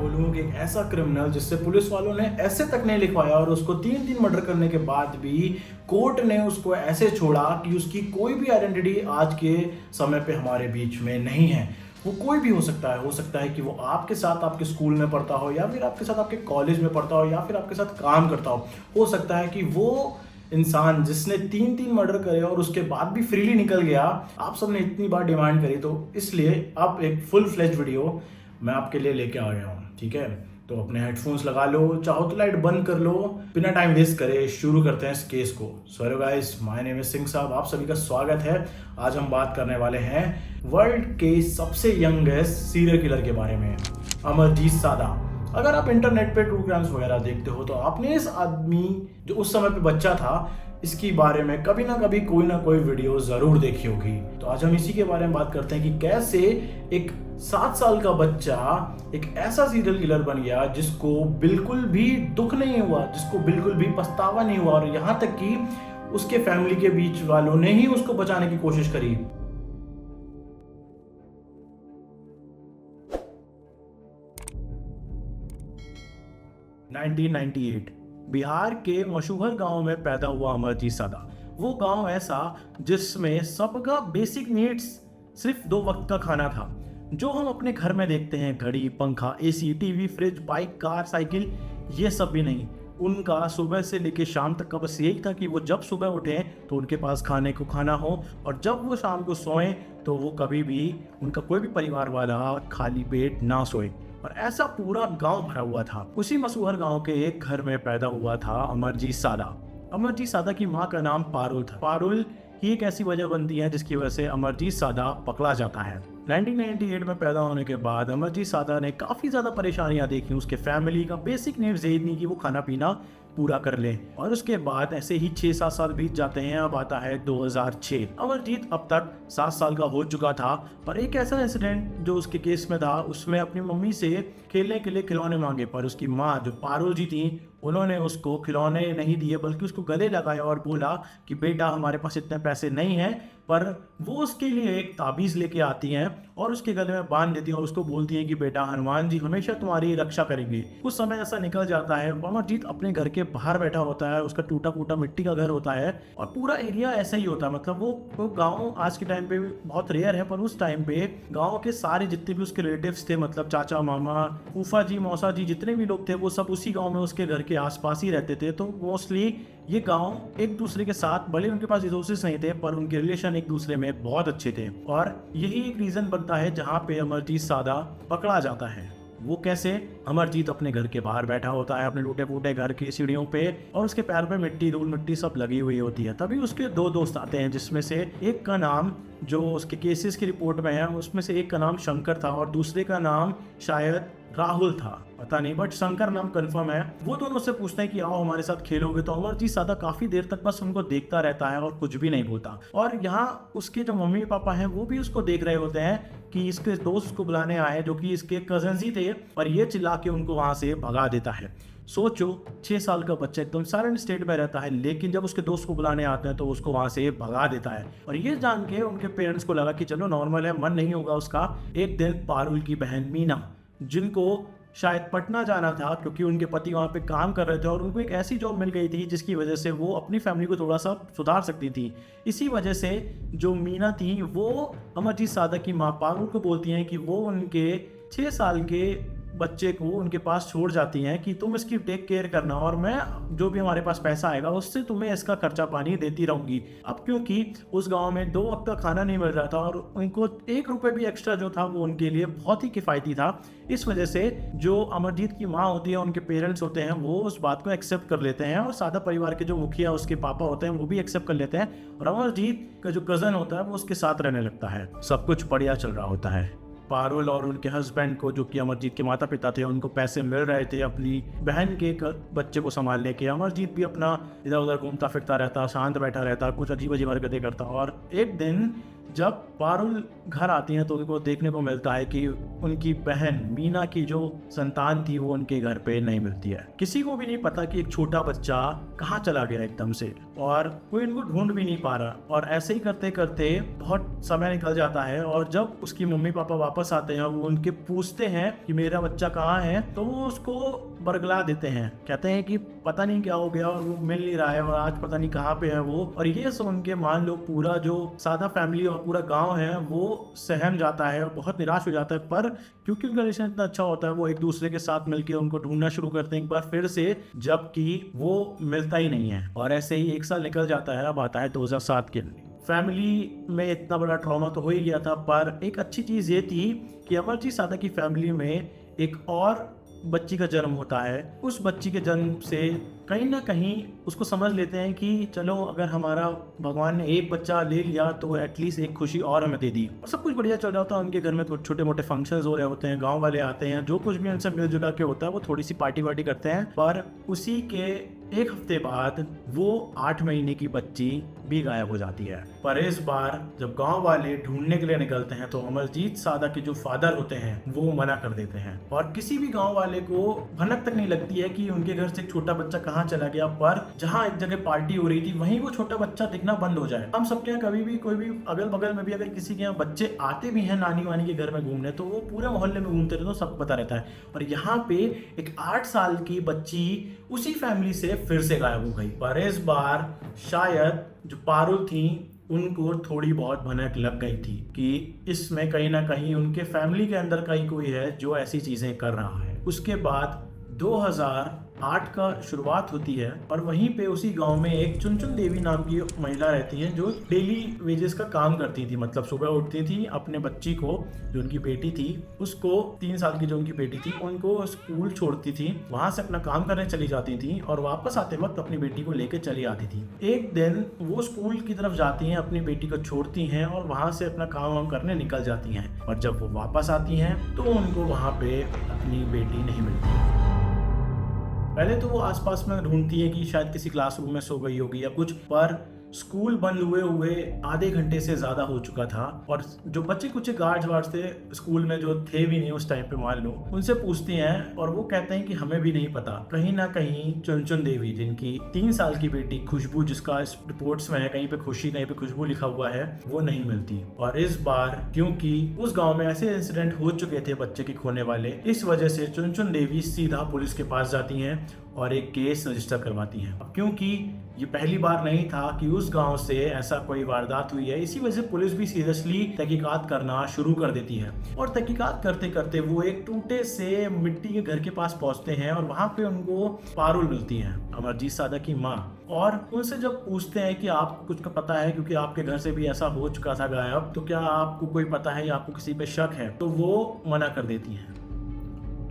बोलूँ कि एक ऐसा क्रिमिनल जिससे पुलिस वालों ने ऐसे तक नहीं लिखवाया और उसको 3 मर्डर करने के बाद भी कोर्ट ने उसको ऐसे छोड़ा कि उसकी कोई भी आइडेंटिटी आज के समय पे हमारे बीच में नहीं है। वो कोई भी हो सकता है कि वो आपके साथ आपके स्कूल में पढ़ता हो, या फिर आपके साथ आपके कॉलेज में पढ़ता हो, या फिर आपके साथ काम करता हो सकता है कि वो इंसान जिसने 3 मर्डर करे और उसके बाद भी फ्रीली निकल गया। आप सबने इतनी बार डिमांड करी, तो इसलिए अब एक फुल फ्लेज वीडियो मैं आपके लिए लेके आ गया हूँ। ठीक है, तो अपने हेडफोन्स लगा लो, चाहो तो लाइट बंद कर लो, बिना टाइम वेस्ट करे शुरू करते हैं इस केस को। So hello guys, my name is Singh साहब, आप सभी का स्वागत है। आज हम बात करने वाले हैं वर्ल्ड के सबसे यंगेस्ट सीरियल किलर के बारे में, अमरजीत सादा। अगर आप इंटरनेट पे ट्रू क्राइम्स वगैरह देखते हो तो आपने इस आदमी जो उस समय पे बच्चा था, इसके बारे में कभी ना कोई वीडियो जरूर देखी होगी। तो आज हम इसी के बारे में बात करते हैं कि कैसे एक 7 साल का बच्चा एक ऐसा सीरियल किलर बन गया जिसको बिल्कुल भी दुख नहीं हुआ, जिसको बिल्कुल भी पछतावा नहीं हुआ, और यहाँ तक कि उसके फैमिली के बीच वालों ने ही उसको बचाने की कोशिश करी। बिहार के मशहूर गांव में पैदा हुआ अमरजीत सादा। वो गांव ऐसा जिसमें सबका बेसिक नीड्स सिर्फ 2 वक्त का खाना था, जो हम अपने घर में देखते हैं, घड़ी, पंखा, AC, TV, fridge, bike, car, cycle, ये सब भी नहीं। उनका सुबह से लेकर शाम तक का बस यही था कि वो जब सुबह उठें तो उनके पास खाने को खाना हो, और जब वो शाम को सोएं तो वो कभी भी, उनका कोई भी परिवार वाला खाली पेट ना सोए। और ऐसा पूरा गांव भरा हुआ था। उसी मशहूर गांव के एक घर में पैदा हुआ था अमरजीत सादा। अमरजीत सादा की मां का नाम पारुल था। पारुल ही एक ऐसी वजह बनती है जिसकी वजह से अमरजीत सादा पकड़ा जाता है। 1998 में पैदा होने के बाद अमरजीत सादा ने काफ़ी ज़्यादा परेशानियां देखी। उसके फैमिली का बेसिक नीड्स यही नहीं कि वो खाना पीना पूरा कर ले, और उसके बाद ऐसे ही 6-7 साल बीत जाते हैं। अब आता है 2006। अमरजीत अब तक 7 साल का हो चुका था, पर एक ऐसा इंसिडेंट जो उसके केस में था, उसमें अपनी मम्मी से खेलने के लिए खिलौने मांगे, पर उसकी माँ जो पारुल जी थी, उन्होंने उसको खिलौने नहीं दिए, बल्कि उसको गले लगाया और बोला कि बेटा हमारे पास इतने पैसे नहीं हैं। पर वो उसके लिए एक ताबीज़ लेके आती हैं और उसके गले में बांध देती हैं और उसको बोलती हैं कि बेटा हनुमान जी हमेशा तुम्हारी रक्षा करेंगे। कुछ समय ऐसा निकल जाता है, अमरजीत अपने घर के बाहर बैठा होता है, उसका टूटा फूटा मिट्टी का घर होता है और पूरा एरिया ऐसा ही होता है। मतलब वो गाँव आज के टाइम पे बहुत रेयर है, पर उस टाइम पे गाँव के सारे जितने भी उसके रिलेटिव्स थे, मतलब चाचा, मामा, फूफा जी, मौसा जी, जितने भी लोग थे, वो सब उसी गाँव में उसके घर के आसपास ही रहते थे। तो मोस्टली ये गांव एक दूसरे के साथ, भले उनके पास रिसोर्सेस नहीं थे, पर उनके रिलेशन एक दूसरे में बहुत अच्छे थे। और यही एक रीजन बनता है जहां पे अमरजीत सादा पकड़ा जाता है। वो कैसे? अमरजीत अपने घर के बाहर बैठा होता है, अपने टूटे फूटे घर की सीढ़ियों पे, और उसके पैर पे मिट्टी, धूल मिट्टी सब लगी हुई होती है। तभी उसके 2 दोस्त आते हैं, जिसमें से एक का नाम, जो उसके केसेस की रिपोर्ट में है, उसमें से एक का नाम शंकर था और दूसरे का नाम शायद राहुल था, पता नहीं, बट शंकर नाम कंफर्म है। वो दोनों से पूछते हैं कि आओ हमारे साथ खेलोगे। तो अमरजीत सादा काफी देर तक बस उनको देखता रहता है और कुछ भी नहीं बोलता। और यहाँ उसके जो मम्मी पापा हैं वो भी उसको देख रहे होते हैं कि इसके दोस्त को बुलाने आए, जो कि इसके कजन ही थे, पर ये चिल्ला के उनको वहां से भगा देता है। सोचो, 6 साल का बच्चा एकदम साइलेंट स्टेट में रहता है, लेकिन जब उसके दोस्त को बुलाने आते हैं तो उसको वहां से भगा देता है। और ये जान के उनके पेरेंट्स को लगा कि चलो नॉर्मल है, मन नहीं होगा उसका। एक दिन पारुल की बहन मीना, जिनको शायद पटना जाना था क्योंकि उनके पति वहाँ पे काम कर रहे थे और उनको एक ऐसी जॉब मिल गई थी जिसकी वजह से वो अपनी फैमिली को थोड़ा सा सुधार सकती थी। इसी वजह से जो मीना थी वो अमरजीत सादा की माँ पारुल को बोलती हैं कि वो उनके 6 साल के बच्चे को उनके पास छोड़ जाती हैं कि तुम इसकी टेक केयर करना, और मैं जो भी हमारे पास पैसा आएगा उससे तुम्हें इसका खर्चा पानी देती रहूंगी। अब क्योंकि उस गांव में 2 वक्त का खाना नहीं मिल रहा था और उनको 1 रुपये भी एक्स्ट्रा जो था वो उनके लिए बहुत ही किफ़ायती था। इस वजह से जो अमरजीत की माँ होती है, उनके पेरेंट्स होते हैं, वो उस बात को एक्सेप्ट कर लेते हैं, और सादा परिवार के जो मुखिया उसके पापा होते हैं वो भी एक्सेप्ट कर लेते हैं, और अमरजीत का जो कज़न होता है वो उसके साथ रहने लगता है। सब कुछ बढ़िया चल रहा होता है। पारुल और उनके हस्बैंड को, जो कि अमरजीत के माता पिता थे, उनको पैसे मिल रहे थे अपनी बहन के बच्चे को संभालने के। अमरजीत भी अपना इधर उधर घूमता फिरता रहता, शांत बैठा रहता, कुछ अजीब अजीब हरकतें करता। और एक दिन जब पारुल घर आती हैं तो उनको देखने को मिलता है कि उनकी बहन मीना की जो संतान थी वो उनके घर पे नहीं मिलती है। किसी को भी नहीं पता कि एक छोटा बच्चा कहाँ चला गया एकदम से, और कोई इनको ढूंढ भी नहीं पा रहा। और ऐसे ही करते करते बहुत समय निकल जाता है, और जब उसकी मम्मी पापा वापस आते हैं, वो उनके पूछते हैं कि मेरा बच्चा कहाँ है, तो वो उसको बरगला देते हैं, कहते हैं कि पता नहीं क्या हो गया और वो मिल नहीं रहा है और आज पता नहीं कहाँ पे है वो। और ये सुन के मान लो पूरा जो सादा फैमिली और पूरा गांव है वो सहम जाता है और बहुत निराश हो जाता है। पर क्योंकि उनका रिलेशन इतना अच्छा होता है, वो एक दूसरे के साथ मिलकर उनको ढूंढना शुरू करते हैं एक बार फिर से, जबकि वो मिलता ही नहीं है। और ऐसे ही 1 साल निकल जाता है। अब आता है 2007 के लिए। फैमिली में इतना बड़ा ट्रॉमा तो हो ही गया था, पर एक अच्छी चीज़ ये थी कि अमरजीत सादा की फैमिली में एक और बच्ची का जन्म होता है। उस बच्ची के जन्म से कहीं ना कहीं उसको समझ लेते हैं कि चलो अगर हमारा भगवान ने एक बच्चा ले लिया तो एटलीस्ट एक खुशी और हमें दे दी। और सब कुछ बढ़िया चल रहा होता है उनके घर में, तो छोटे मोटे फंक्शंस हो रहे होते हैं, गांव वाले आते हैं, जो कुछ भी उनसे मिलजुला के होता है वो थोड़ी सी पार्टी वार्टी करते हैं। पर उसी के 1 हफ्ते बाद वो 8 महीने की बच्ची भी गायब हो जाती है। पर इस बार जब गांव वाले ढूंढने के लिए निकलते हैं तो अमरजीत सादा के जो फादर होते हैं वो मना कर देते हैं, और किसी भी गांव वाले को भनक तक नहीं लगती है कि उनके घर से एक छोटा बच्चा कहाँ चला गया। पर जहाँ एक जगह पार्टी हो रही थी वहीं वो छोटा बच्चा दिखना बंद हो जाए। हम सबके यहाँ कभी भी कोई भी अगल बगल में भी अगर किसी के यहाँ बच्चे आते भी हैं नानी वानी के घर में घूमने, तो वो पूरे मोहल्ले में घूमते रहते, तो सबको पता रहता है। और यहाँ पे एक 8 साल की बच्ची उसी फैमिली से फिर से गायब हो गई। पर इस बार शायद जो पारुल थी उनको थोड़ी बहुत भनक लग गई थी कि इसमें कहीं ना कहीं उनके फैमिली के अंदर कहीं कोई है जो ऐसी चीजें कर रहा है। उसके बाद 2008 का शुरुआत होती है, और वहीं पे उसी गांव में एक चुनचुन देवी नाम की महिला रहती है जो डेली वेजेस का काम करती थी। मतलब सुबह उठती थी, अपने बच्ची को, जो उनकी बेटी थी, उसको 3 साल की जो उनकी बेटी थी, उनको स्कूल छोड़ती थी, वहां से अपना काम करने चली जाती थी और वापस आते वक्त अपनी बेटी को लेकर चली आती थी। एक दिन वो स्कूल की तरफ जाती हैं, अपनी बेटी को छोड़ती हैं और वहां से अपना काम वाम करने निकल जाती हैं। और जब वो वापस आती हैं तो उनको वहां पे अपनी बेटी नहीं मिलती। पहले तो वो आसपास में ढूंढती है कि शायद किसी क्लासरूम में सो गई होगी या कुछ, पर स्कूल बंद हुए आधे घंटे से ज्यादा हो चुका था। और जो बच्चे कुछ गार्ड्स वार्ड्स थे स्कूल में, जो थे भी नहीं उस टाइम पे मान लो, उनसे पूछती हैं और वो कहते हैं कि हमें भी नहीं पता। कहीं ना कहीं चुनचुन देवी, जिनकी 3 साल की बेटी खुशबू, जिसका इस रिपोर्ट्स में है कहीं पे खुशी कहीं पे खुशबू लिखा हुआ है, वो नहीं मिलती। और इस बार क्योंकि उस गाँव में ऐसे इंसिडेंट हो चुके थे बच्चे के खोने वाले, इस वजह से चुनचुन देवी सीधा पुलिस के पास जाती हैं और एक केस रजिस्टर करवाती हैं। अब क्योंकि ये पहली बार नहीं था कि उस गांव से ऐसा कोई वारदात हुई है, इसी वजह से पुलिस भी सीरियसली तहकीकात करना शुरू कर देती है। और तहकीकात करते करते वो एक टूटे से मिट्टी के घर के पास पहुंचते हैं और वहां पे उनको पारुल मिलती हैं, अमरजीत सादा की माँ। और उनसे जब पूछते हैं कि आपको कुछ का पता है, क्योंकि आपके घर से भी ऐसा हो चुका था गायब, तो क्या आपको कोई पता है या आपको किसी पे शक है, तो वो मना कर देती हैं।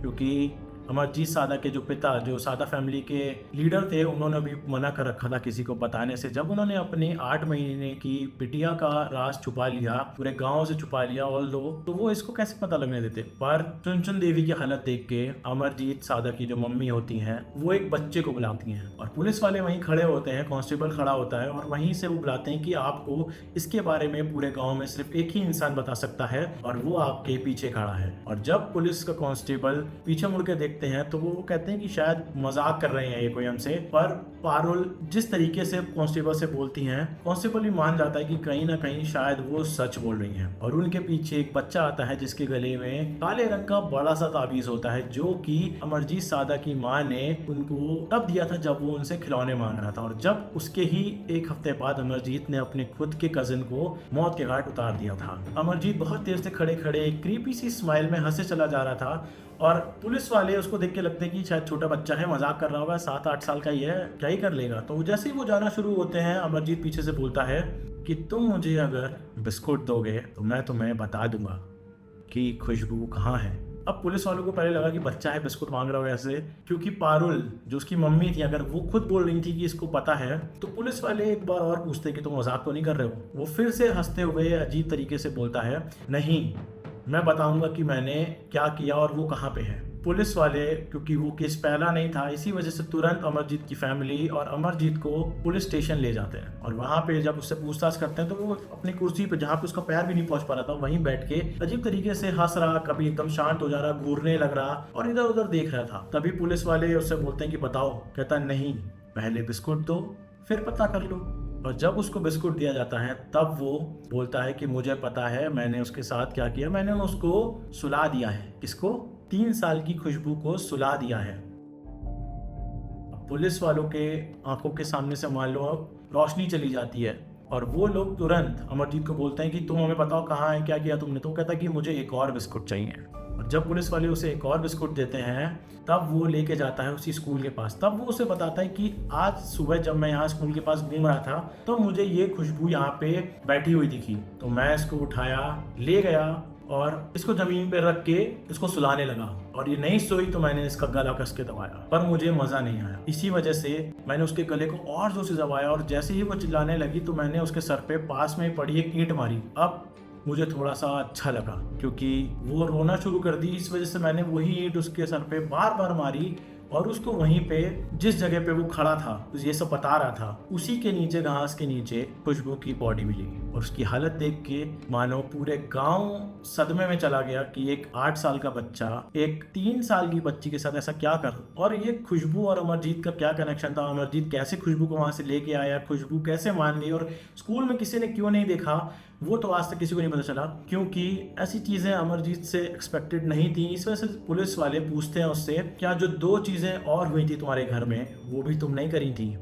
क्योंकि अमरजीत सादा के जो पिता, जो सादा फैमिली के लीडर थे, उन्होंने भी मना कर रखा था किसी को बताने से। जब उन्होंने अपनी 8 महीने की बिटिया का राज छुपा लिया, पूरे गांव से छुपा लिया ऑल दो, तो वो इसको कैसे पता लगने देते। पर चुनचुन देवी की हालत देख के अमरजीत सादा की जो मम्मी होती हैं वो एक बच्चे को बुलाती हैं, और पुलिस वाले वहीं खड़े होते हैं, कांस्टेबल खड़ा होता है, और वहीं से वो बुलाते हैं कि आपको इसके बारे में पूरे गाँव में सिर्फ एक ही इंसान बता सकता है और वो आपके पीछे खड़ा है। और जब पुलिस का कांस्टेबल पीछे मुड़ के देखते हैं तो वो कहते हैं कि शायद मजाक कर रहे हैं ये कोई हमसे। पर पारुल जिस तरीके से कांस्टेबल से बोलती हैं, कांस्टेबल भी मान जाता है कि कहीं ना कहीं शायद वो सच बोल रही हैं। और उनके पीछे एक बच्चा आता है जिसके गले में काले रंग का बड़ा सा ताबीज होता है, जो कि अमरजीत सादा की माँ ने उनको तब दिया था जब वो उनसे खिलौने मांग रहा था। और जब उसके ही 1 हफ्ते बाद अमरजीत ने अपने खुद के कजिन को मौत के घाट उतार दिया था। अमरजीत बहुत देर से खड़े खड़े एक क्रीपी सी स्माइल में हंसे चला जा रहा था, और पुलिस वाले उसको देख के लगते हैं कि शायद छोटा बच्चा है, मजाक कर रहा होगा, 7-8 साल का ही है, क्या ही कर लेगा। तो जैसे ही वो जाना शुरू होते हैं, अमरजीत पीछे से बोलता है कि तुम मुझे अगर बिस्कुट दोगे तो मैं तुम्हें बता दूंगा कि खुशबू कहाँ है। अब पुलिस वालों को पहले लगा कि बच्चा है बिस्कुट मांग रहा हो ऐसे, क्योंकि पारुल जो उसकी मम्मी थी, अगर वो खुद बोल रही थी कि इसको पता है, तो पुलिस वाले एक बार और पूछते कि तुम मजाक तो नहीं कर रहे हो। वो फिर से हंसते हुए अजीब तरीके से बोलता है, नहीं, मैं बताऊंगा कि मैंने क्या किया और वो कहाँ पे है। पुलिस वाले, क्योंकि वो केस पहला नहीं था, इसी वजह से तुरंत अमरजीत की फैमिली और अमरजीत को पुलिस स्टेशन ले जाते हैं। और वहाँ पे जब उससे पूछताछ करते हैं तो वो अपनी कुर्सी पे, जहाँ पे उसका पैर भी नहीं पहुंच पा रहा था, वहीं बैठ के अजीब तरीके से हंस रहा, कभी एकदम शांत हो जा रहा, घूरने लग रहा और इधर उधर देख रहा था। तभी पुलिस वाले उससे बोलते हैं कि बताओ। कहता नहीं, पहले बिस्कुट दो फिर पता कर लो। और जब उसको बिस्कुट दिया जाता है तब वो बोलता है कि मुझे पता है मैंने उसके साथ क्या किया, मैंने उसको सुला दिया है। किसको? 3 साल की खुशबू को सुला दिया है। पुलिस वालों के आंखों के सामने से मान लो अब रोशनी चली जाती है और वो लोग तुरंत अमरजीत को बोलते हैं कि तुम हमें बताओ कहाँ है, क्या किया तुमने। तो कहता है कि मुझे एक और बिस्कुट चाहिए। और जब पुलिस वाले उसे एक और बिस्कुट देते हैं तब वो लेके जाता है उसी स्कूल के पास। तब वो उसे बताता है कि आज सुबह जब मैं यहाँ स्कूल के पास घूम रहा था तो मुझे ये खुशबू यहाँ पे बैठी हुई दिखी, तो मैं इसको उठाया, ले गया और इसको जमीन पे रख के इसको सुलाने लगा। और ये नहीं सोई तो मैंने इसका गला कस के दबाया, पर मुझे मजा नहीं आया। इसी वजह से मैंने उसके गले को और जोर से दबाया और जैसे ही वो चिल्लाने लगी तो मैंने उसके सर पे पास में पड़ी एक ईंट मारी। अब मुझे थोड़ा सा अच्छा लगा क्योंकि वो रोना शुरू कर दी। इस वजह से मैंने वही ईंट उसके सर पे बार बार मारी और उसको वहीं पे जिस जगह पे वो खड़ा था, ये सब बता रहा था, उसी के नीचे, घास के नीचे खुशबू की बॉडी मिली। और उसकी हालत देख के मानो पूरे गांव सदमे में चला गया कि एक 8 साल का बच्चा एक 3 साल की बच्ची के साथ ऐसा क्या कर। और ये खुशबू और अमरजीत का क्या कनेक्शन था, अमरजीत कैसे खुशबू को वहां से लेके आया, खुशबू कैसे मान गई और स्कूल में किसी ने क्यों नहीं देखा, वो तो आज तक किसी को नहीं पता चला, क्योंकि ऐसी चीजें अमरजीत से एक्सपेक्टेड नहीं थी। इस वजह से पुलिस वाले पूछते हैं उससे, क्या जो 2 चीजें और हुई थी तुम्हारे घर में वो भी तुम नहीं करी थी?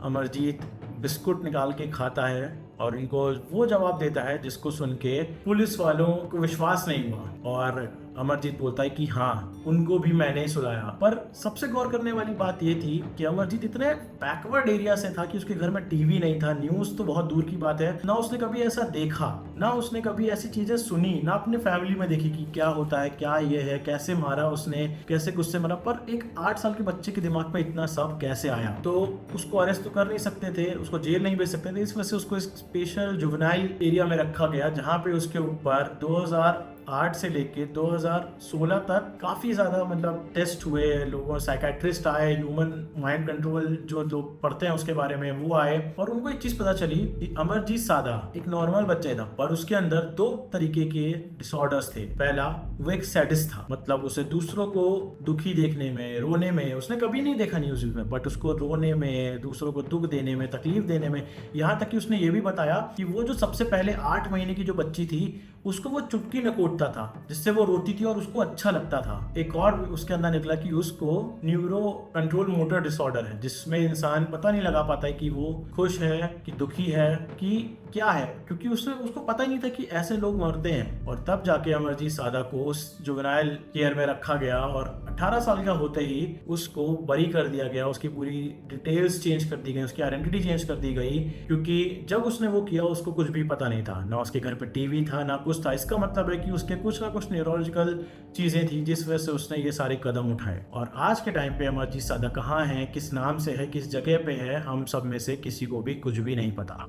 अमरजीत बिस्कुट निकाल के खाता है और इनको वो जवाब देता है जिसको सुन के पुलिस वालों को विश्वास नहीं हुआ। और अमरजीत बोलता है कि हाँ, उनको भी मैंने ही सुलाया। पर सबसे गौर करने वाली बात ये थी कि अमरजीत इतने बैकवर्ड एरिया से था कि उसके घर में टीवी नहीं था, न्यूज तो बहुत दूर की बात है, ना उसने कभी ऐसा देखा, ना उसने कभी ऐसी चीजें सुनी, ना अपने फैमिली में देखी कि क्या होता है, क्या ये है, कैसे मारा उसने, कैसे गुस्से मरा। पर एक 8 साल के बच्चे के दिमाग में इतना सब कैसे आया? तो उसको अरेस्ट तो कर नहीं सकते थे, उसको जेल नहीं भेज सकते थे, इस वजह से उसको एक स्पेशल जुवेनाइल एरिया में रखा गया जहाँ पे उसके ऊपर 2008 से लेके 2016 तक काफी ज्यादा मतलब टेस्ट हुए, लोगों साइकेट्रिस्ट आए, ह्यूमन माइंड कंट्रोल जो लोग पढ़ते हैं उसके बारे में वो आए, और उनको एक चीज पता चली कि अमरजीत सादा एक नॉर्मल बच्चा था, पर उसके अंदर 2 तरीके के डिसऑर्डर्स थे। पहला, वो एक सैडिस्ट था, मतलब उसे दूसरों को दुखी देखने में, रोने में, उसने कभी नहीं देखा न्यूज में, बट उसको रोने में, दूसरों को दुख देने में, तकलीफ देने में, यहाँ तक कि उसने ये भी बताया कि वो जो सबसे पहले 8 महीने की जो बच्ची थी उसको वो चुटकी नकोटता था जिससे वो रोती थी और उसको अच्छा लगता था। एक और उसके अंदर निकला कि उसको न्यूरो कंट्रोल मोटर डिसऑर्डर है, जिसमें इंसान पता नहीं लगा पाता है कि वो खुश है कि दुखी है कि क्या है, क्योंकि उसको पता ही नहीं था कि ऐसे लोग मरते हैं। और तब जाके अमरजीत सादा को उस जुवेनाइल केयर में रखा गया और 18 साल का होते ही उसको बरी कर दिया गया, उसकी पूरी डिटेल्स चेंज कर दी गई, उसकी आइडेंटिटी चेंज कर दी गई, क्योंकि जब उसने वो किया उसको कुछ भी पता नहीं था, ना उसके घर पे टीवी था ना कुछ था। इसका मतलब है कि उसके कुछ ना कुछ न्यूरोलॉजिकल चीजें थी जिस वजह से उसने ये सारे कदम उठाए। और आज के टाइम पे अमरजीत सादा कहाँ है, किस नाम से है, किस जगह पे है, हम सब में से किसी को भी कुछ भी नहीं पता।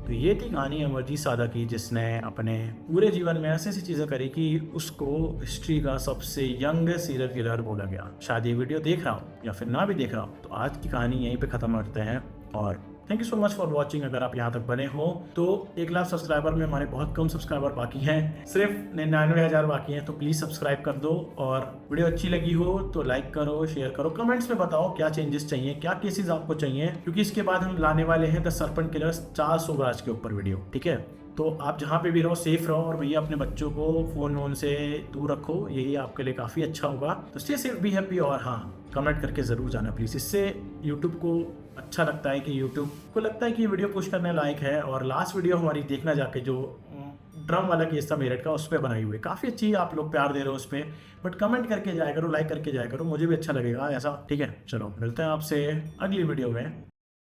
तो ये थी कहानी अमरजीत सादा की, जिसने अपने पूरे जीवन में ऐसी ऐसी चीज़ें करी कि उसको हिस्ट्री का सबसे यंग सीरियल किलर बोला गया। शायद ये वीडियो देख रहा हूँ या फिर ना भी देख रहा हूँ, तो आज की कहानी यहीं पे ख़त्म करते हैं। और thank you so much for watching. अगर आप यहाँ तक बने हो तो 1 लाख सब्सक्राइबर में हमारे बहुत कम सब्सक्राइबर बाकी हैं, सिर्फ 99,000 बाकी हैं, तो प्लीज़ सब्सक्राइब कर दो। और वीडियो अच्छी लगी हो तो लाइक करो, शेयर करो, कमेंट्स में बताओ क्या चेंजेस चाहिए, क्या केसेस आपको चाहिए, क्योंकि इसके बाद हम लाने वाले हैं द सर्पेंट किलर्स 400 ब्रांच के ऊपर वीडियो। ठीक है, तो आप जहाँ पे भी रहो सेफ रहो, और भैया अपने बच्चों को फ़ोन वोन से दूर रखो, यही आपके लिए काफ़ी अच्छा होगा। तो स्टे सेफ, बी हैप्पी, और हाँ, कमेंट करके ज़रूर जाना प्लीज़। इससे यूट्यूब को अच्छा लगता है कि यूट्यूब को लगता है कि ये वीडियो पुश करने लायक है। और लास्ट वीडियो हमारी देखना जाके, जो ड्रम वाला केस था मेरठ का, उस पर बनाई हुई काफ़ी अच्छी, आप लोग प्यार दे रहे हो उस पर, बट कमेंट करके जाया करो, लाइक करके जाया करो, मुझे भी अच्छा लगेगा ऐसा। ठीक है, चलो मिलते हैं आपसे अगली वीडियो में।